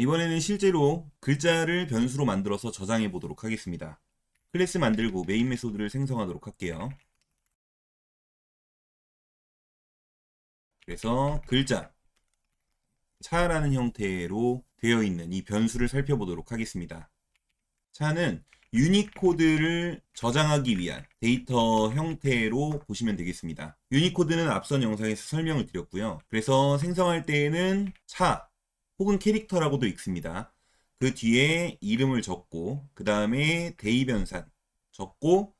이번에는 실제로 글자를 변수로 만들어서 저장해 보도록 하겠습니다. 클래스 만들고 메인 메소드를 생성하도록 할게요. 그래서 글자, 차라는 형태로 되어 있는 이 변수를 살펴보도록 하겠습니다. 차는 유니코드를 저장하기 위한 데이터 형태로 보시면 되겠습니다. 유니코드는 앞선 영상에서 설명을 드렸고요. 그래서 생성할 때에는 차 혹은 캐릭터라고도 읽습니다. 그 뒤에 이름을 적고 그 다음에 대입변산 적고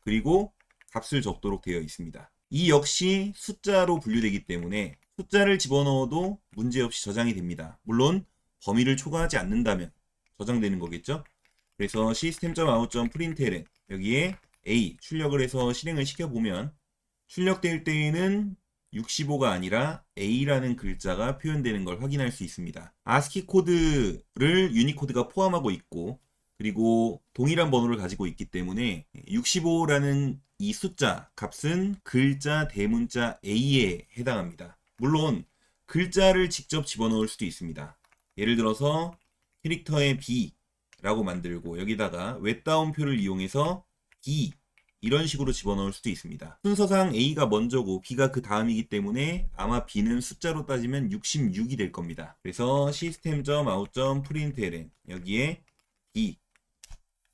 그리고 값을 적도록 되어 있습니다. 이 역시 숫자로 분류되기 때문에 숫자를 집어넣어도 문제없이 저장이 됩니다. 물론 범위를 초과하지 않는다면 저장되는 거겠죠. 그래서 system.out.println 여기에 a 출력을 해서 실행을 시켜보면 출력될 때에는 65가 아니라 a라는 글자가 표현되는 걸 확인할 수 있습니다. ASCII 코드를 유니코드가 포함하고 있고 그리고 동일한 번호를 가지고 있기 때문에 65라는 이 숫자 값은 글자 대문자 A에 해당합니다. 물론 글자를 직접 집어넣을 수도 있습니다. 예를 들어서 캐릭터의 B라고 만들고 여기다가 웹다운표를 이용해서 B 이런 식으로 집어넣을 수도 있습니다. 순서상 A가 먼저고 B가 그 다음이기 때문에 아마 B는 숫자로 따지면 66이 될 겁니다. 그래서 system.out.println 여기에 B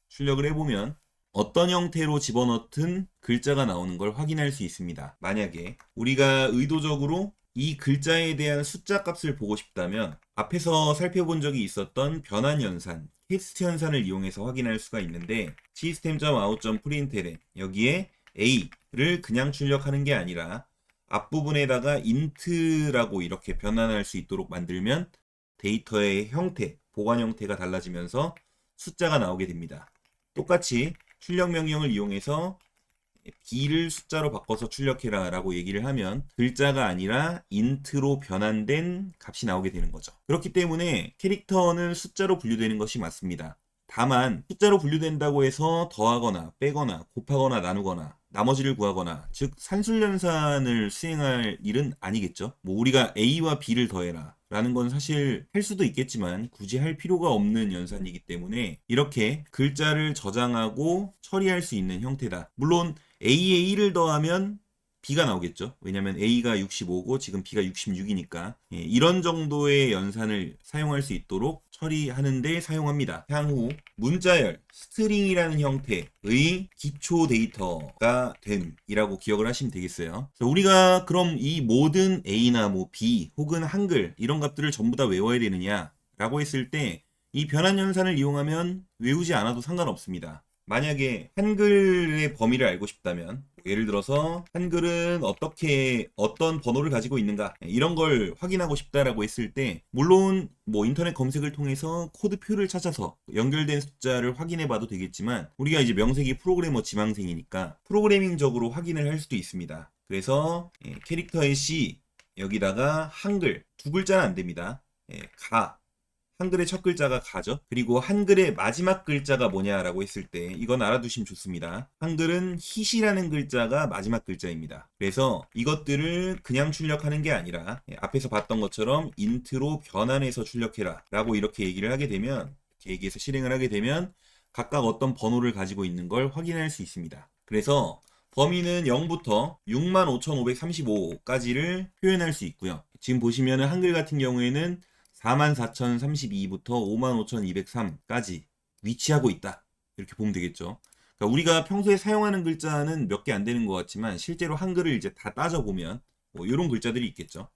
출력을 해보면 어떤 형태로 집어넣든 글자가 나오는 걸 확인할 수 있습니다. 만약에 우리가 의도적으로 이 글자에 대한 숫자 값을 보고 싶다면 앞에서 살펴본 적이 있었던 변환 연산, 캐스트 연산을 이용해서 확인할 수가 있는데 system.out.println 여기에 a를 그냥 출력하는 게 아니라 앞부분에다가 int라고 이렇게 변환할 수 있도록 만들면 데이터의 형태, 보관 형태가 달라지면서 숫자가 나오게 됩니다. 똑같이 출력 명령을 이용해서 b를 숫자로 바꿔서 출력해라 라고 얘기를 하면 글자가 아니라 int로 변환된 값이 나오게 되는 거죠. 그렇기 때문에 캐릭터는 숫자로 분류되는 것이 맞습니다. 다만 숫자로 분류된다고 해서 더하거나 빼거나 곱하거나 나누거나 나머지를 구하거나 즉 산술연산을 수행할 일은 아니겠죠. 뭐 우리가 A와 B를 더해라 라는 건 사실 할 수도 있겠지만 굳이 할 필요가 없는 연산이기 때문에 이렇게 글자를 저장하고 처리할 수 있는 형태다. 물론 A에 1을 더하면 B가 나오겠죠. 왜냐면 A가 65고 지금 B가 66이니까 이런 정도의 연산을 사용할 수 있도록 처리하는 데 사용합니다. 향후 문자열, 스트링이라는 형태의 기초 데이터가 됨이라고 기억을 하시면 되겠어요. 우리가 그럼 이 모든 A나 뭐 B 혹은 한글 이런 값들을 전부 다 외워야 되느냐 라고 했을 때 이 변환 연산을 이용하면 외우지 않아도 상관없습니다. 만약에 한글의 범위를 알고 싶다면 예를 들어서 한글은 어떤 번호를 가지고 있는가 이런 걸 확인하고 싶다라고 했을 때 물론 뭐 인터넷 검색을 통해서 코드표를 찾아서 연결된 숫자를 확인해 봐도 되겠지만 우리가 이제 명색이 프로그래머 지망생이니까 프로그래밍적으로 확인을 할 수도 있습니다. 그래서 캐릭터의 C 여기다가 한글 두 글자는 안 됩니다. 가 한글의 첫 글자가 가죠. 그리고 한글의 마지막 글자가 뭐냐라고 했을 때 이건 알아두시면 좋습니다. 한글은 hit이라는 글자가 마지막 글자입니다. 그래서 이것들을 그냥 출력하는 게 아니라 앞에서 봤던 것처럼 int로 변환해서 출력해라 라고 이렇게 얘기를 하게 되면 얘기해서 실행을 하게 되면 각각 어떤 번호를 가지고 있는 걸 확인할 수 있습니다. 그래서 범위는 0부터 65,535까지를 표현할 수 있고요. 지금 보시면은 한글 같은 경우에는 44,032부터 55,203까지 위치하고 있다. 이렇게 보면 되겠죠. 그러니까 우리가 평소에 사용하는 글자는 몇 개 안 되는 것 같지만 실제로 한글을 이제 다 따져보면 뭐 이런 글자들이 있겠죠.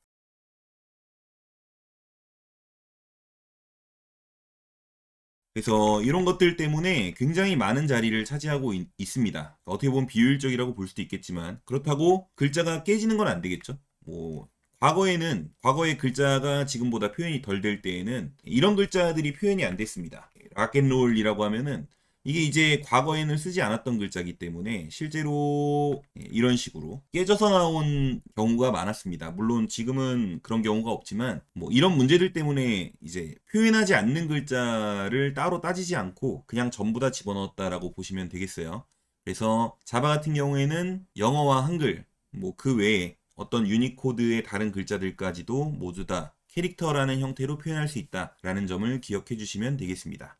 그래서 이런 것들 때문에 굉장히 많은 자리를 차지하고 있습니다. 어떻게 보면 비효율적이라고 볼 수도 있겠지만 그렇다고 글자가 깨지는 건 안 되겠죠. 뭐 과거의 글자가 지금보다 표현이 덜 될 때에는 이런 글자들이 표현이 안 됐습니다. 락앤롤이라고 하면은 이게 이제 과거에는 쓰지 않았던 글자이기 때문에 실제로 이런 식으로 깨져서 나온 경우가 많았습니다. 물론 지금은 그런 경우가 없지만 뭐 이런 문제들 때문에 이제 표현하지 않는 글자를 따로 따지지 않고 그냥 전부 다 집어넣었다라고 보시면 되겠어요. 그래서 자바 같은 경우에는 영어와 한글 뭐 그 외에 어떤 유니코드의 다른 글자들까지도 모두 다 캐릭터라는 형태로 표현할 수 있다라는 점을 기억해 주시면 되겠습니다.